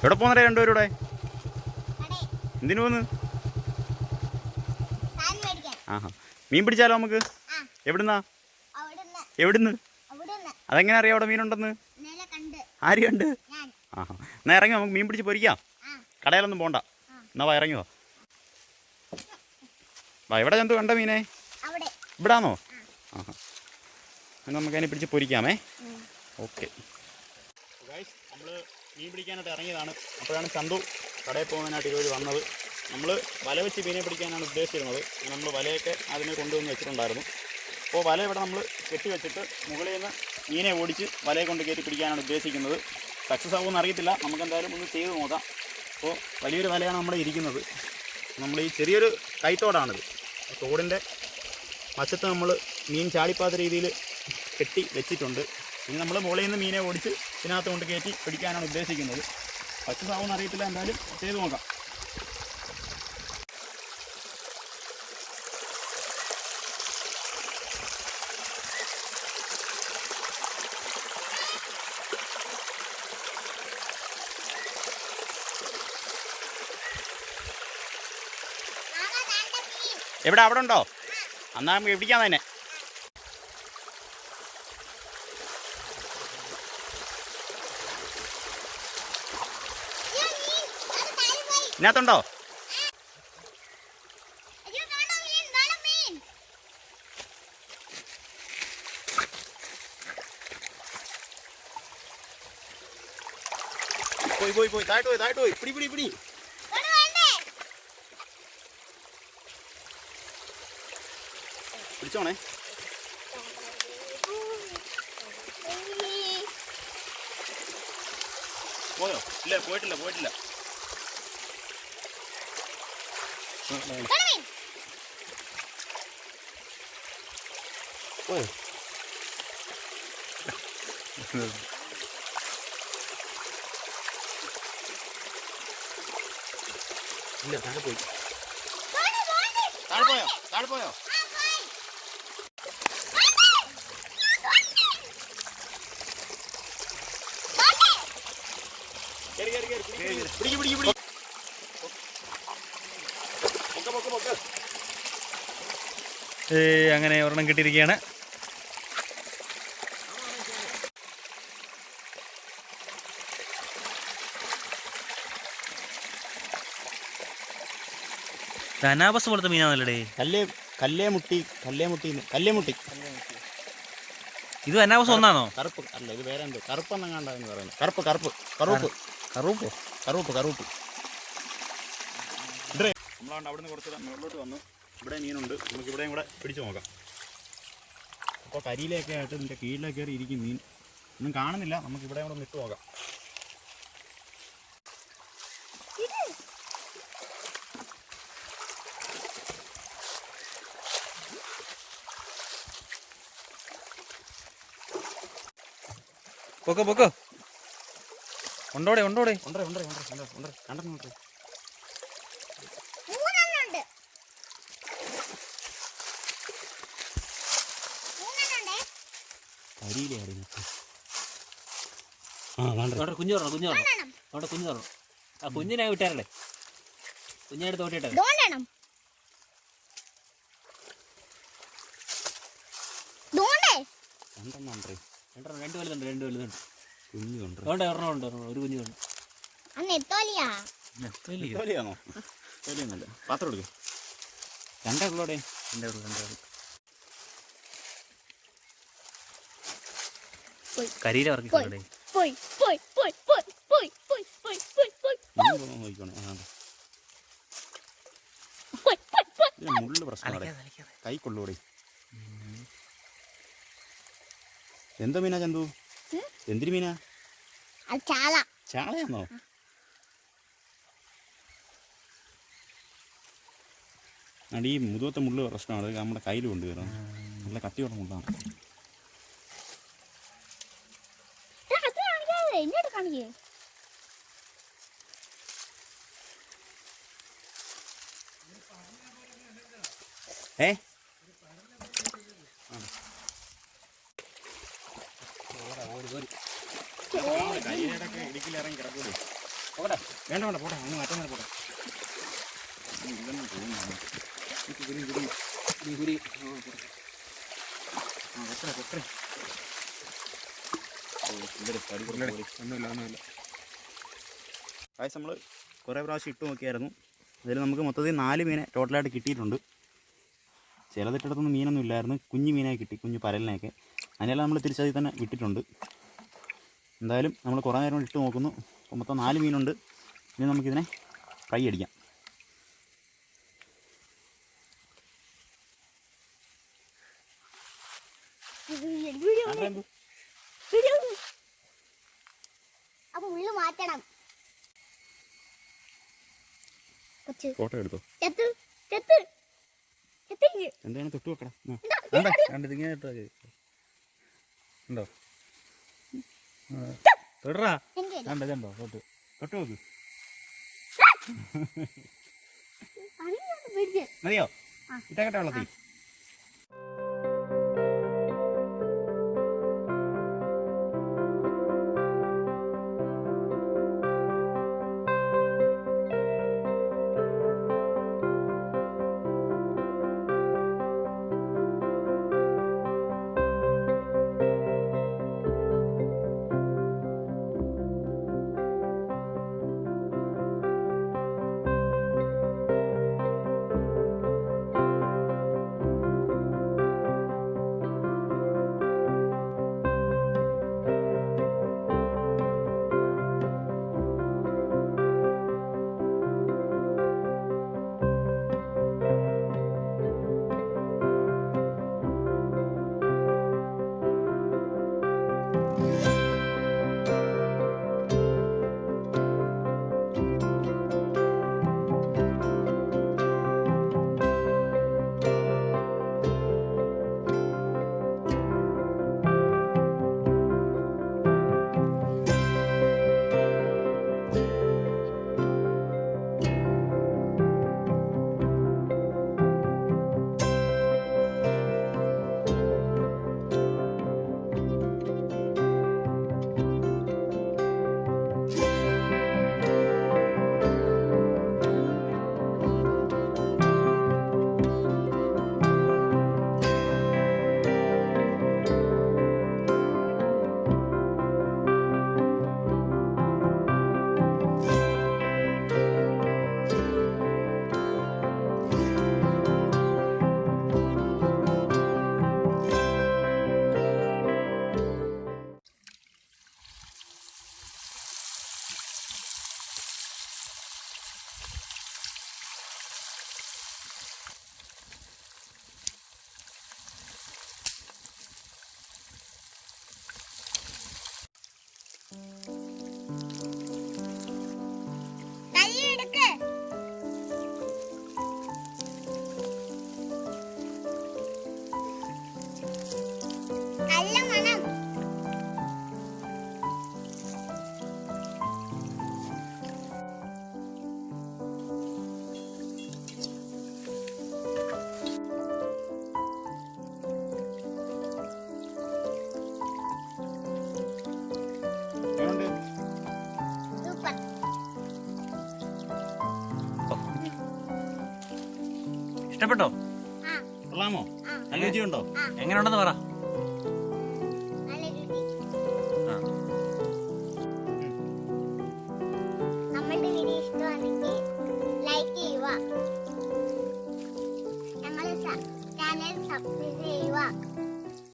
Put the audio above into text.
എവിടെ പോകുന്നേ രണ്ടുപേരൂടെ? എന്തിനു പോന്ന്? ആഹാ, മീൻ പിടിച്ചാലോ നമുക്ക്? എവിടുന്നാ? എവിടുന്ന്? അതെങ്ങനെ അറിയാം അവിടെ മീനുണ്ടെന്ന്? ആര് കണ്ട്? ആഹാ, എന്നാ ഇറങ്ങിയോ, നമുക്ക് മീൻ പിടിച്ച് പൊരിക്കാം. കടയിലൊന്നും പോണ്ട, എന്നാ വാ ഇറങ്ങിയോ. വാ, എവിടെ ചന്തു കണ്ട മീനെ? ഇവിടാന്നോ? ആഹാ, എന്നാൽ നമുക്ക് അതിനെ പിടിച്ച് പൊരിക്കാമേ. ഓക്കെ, നമ്മൾ മീൻ പിടിക്കാനായിട്ട് ഇറങ്ങിയതാണ്. അപ്പോഴാണ് ചന്തു കടയിൽ പോകുന്നതിനായിട്ട് ഇതുവഴി വന്നത്. നമ്മൾ വല വെച്ച് മീനെ പിടിക്കാനാണ് ഉദ്ദേശിച്ചിരുന്നത്. നമ്മൾ വലയൊക്കെ അതിനെ കൊണ്ടുവന്ന് വെച്ചിട്ടുണ്ടായിരുന്നു. അപ്പോൾ വല ഇവിടെ നമ്മൾ കെട്ടി വെച്ചിട്ട് മുകളിൽ നിന്ന് മീനെ ഓടിച്ച് വലയെ കൊണ്ട് കയറ്റി പിടിക്കാനാണ് ഉദ്ദേശിക്കുന്നത്. സക്സസ് ആകുമെന്ന് അറിയത്തില്ല, നമുക്ക് എന്തായാലും ഒന്ന് ചെയ്ത് നോക്കാം. അപ്പോൾ വലിയൊരു വലയാണ് നമ്മുടെ ഇരിക്കുന്നത്. നമ്മൾ ഈ ചെറിയൊരു കൈത്തോടാണിത്. തോടിൻ്റെ വശത്ത് നമ്മൾ മീൻ ചാടിപ്പാത്ത രീതിയിൽ കെട്ടി വെച്ചിട്ടുണ്ട്. ഇനി നമ്മൾ മുകളിൽ നിന്ന് മീനെ ഓടിച്ച് ഇതിനകത്ത് കൊണ്ട് കയറ്റി പിടിക്കാനാണ് ഉദ്ദേശിക്കുന്നത്. സക്സസ് ആകുമെന്ന് അറിയത്തില്ല, എന്തായാലും ചെയ്ത് നോക്കാം. എവിടെ? അവിടെ ഉണ്ടോ? എന്നാൽ നമുക്ക് പിടിക്കാൻ തന്നെ. ഇതിനകത്തുണ്ടോ? പോയി പോയി പോയി, താഴോട്ട് പോയി, താഴോട്ട് പോയി. പിടി പിടി പിടി. പിടിച്ചോണേ. പോയോ? ഇല്ല, പോയിട്ടില്ല പോയിട്ടില്ല. പോയോ? ഇല്ല, താഴെ പോയി. താഴെ പോയോ? താഴെ പോയോ? അങ്ങനെ ഒരെണ്ണം കിട്ടിയിരിക്കുകയാണ്. അനാബസ് പോലത്തെ മീനാണല്ലേ? കല്ലേമുട്ടി. ഇത് അനാബസ് ഒന്നാണോ? കറുപ്പ് അല്ല, ഇത് വേറെ എന്തോ കറുപ്പെന്നങ്ങാണ്ടെന്ന് പറയുന്നത്. കറുപ്പ്. നമ്മളാണ്ട് അവിടുന്ന് കുറച്ച് മുകളിലോട്ട് വന്നു. ഇവിടെ മീനുണ്ട്, നമുക്ക് ഇവിടെയും കൂടെ പിടിച്ചു നോക്കാം. അപ്പോൾ കരിയിലൊക്കെ ആയിട്ട് ഇതിൻ്റെ കീഴിലേക്ക് കയറി ഇരിക്കും മീൻ. ഒന്നും കാണുന്നില്ല, നമുക്ക് ഇവിടെ കൂടെ ഇട്ട് നോക്കാം. പൊക്കോ ഉണ്ടോടെ കണ്ടെന്നുണ്ട്. കുഞ്ഞു പറഞ്ഞു ആ കുഞ്ഞിനെ വിട്ടാറേ, കുഞ്ഞിനെ തോട്ടിട്ടെ. രണ്ട് വലുതുണ്ട്. കുഞ്ഞുണ്ട്. ഒരെണ്ണം ഒരു കുഞ്ഞുണ്ട്. പാത്രം എടുക്കും. രണ്ടേ കരിയില ഇറക്കിക്കൊണ്ടേ മുള്ളു പ്രശ്നം കൈ കൊള്ളൂടെ. എന്താ മീനാ ചന്തു? എന്തിനു മീനാ? ചാളയാണോ? അടി ഈ മുതുകത്തെ മുള്ളു പ്രശ്നമാണ്, നമ്മുടെ കയ്യിൽ കൊണ്ടുവരണം. നല്ല കട്ടിയുള്ള മുള്ളാണ്. കരിയിലൊക്കെ ഇടുക്കിലിറങ്ങി കിടക്കൂടെ. പോകട്ടെ. വേണ്ട വേണ്ട പോട്ടെ, അങ്ങ് മാറ്റാൻ പോട്ടെ. ഇതൊന്നും തോന്നുന്നു. ഒന്നുമില്ല. കാശ് നമ്മൾ കുറേ പ്രാവശ്യം ഇട്ട് നോക്കിയായിരുന്നു. അതിൽ നമുക്ക് മൊത്തത്തിൽ 4 മീനെ ടോട്ടലായിട്ട് കിട്ടിയിട്ടുണ്ട്. ചിലതിട്ടടുത്തൊന്നും മീനൊന്നും ഇല്ലായിരുന്നു, കുഞ്ഞു മീനായി കിട്ടി, കുഞ്ഞു പരലിനെയൊക്കെ. അതിനെല്ലാം നമ്മൾ തിരിച്ചതിൽ തന്നെ വിട്ടിട്ടുണ്ട്. എന്തായാലും നമ്മൾ കുറേ നേരം ഇട്ട് നോക്കുന്നു. അപ്പോൾ മൊത്തം 4 മീനുണ്ട്. ഇനി നമുക്കിതിനെ ഫ്രൈ അടിക്കാം. ഫോട്ടോ എടുത്തോ? എന്താണ് തൊട്ട് വെക്കണം? ഉണ്ടോ? തൊടറാ കണ്ടോ? തൊട്ട് നോക്ക്. മതിയോ? ഇട്ടേക്കട്ടെ വെള്ളത്തിൽ. ഇഷ്ടപ്പെട്ടോ? കൊള്ളാമോ? നല്ല രുചിയുണ്ടോ? എങ്ങനെയുണ്ടെന്ന് പറ.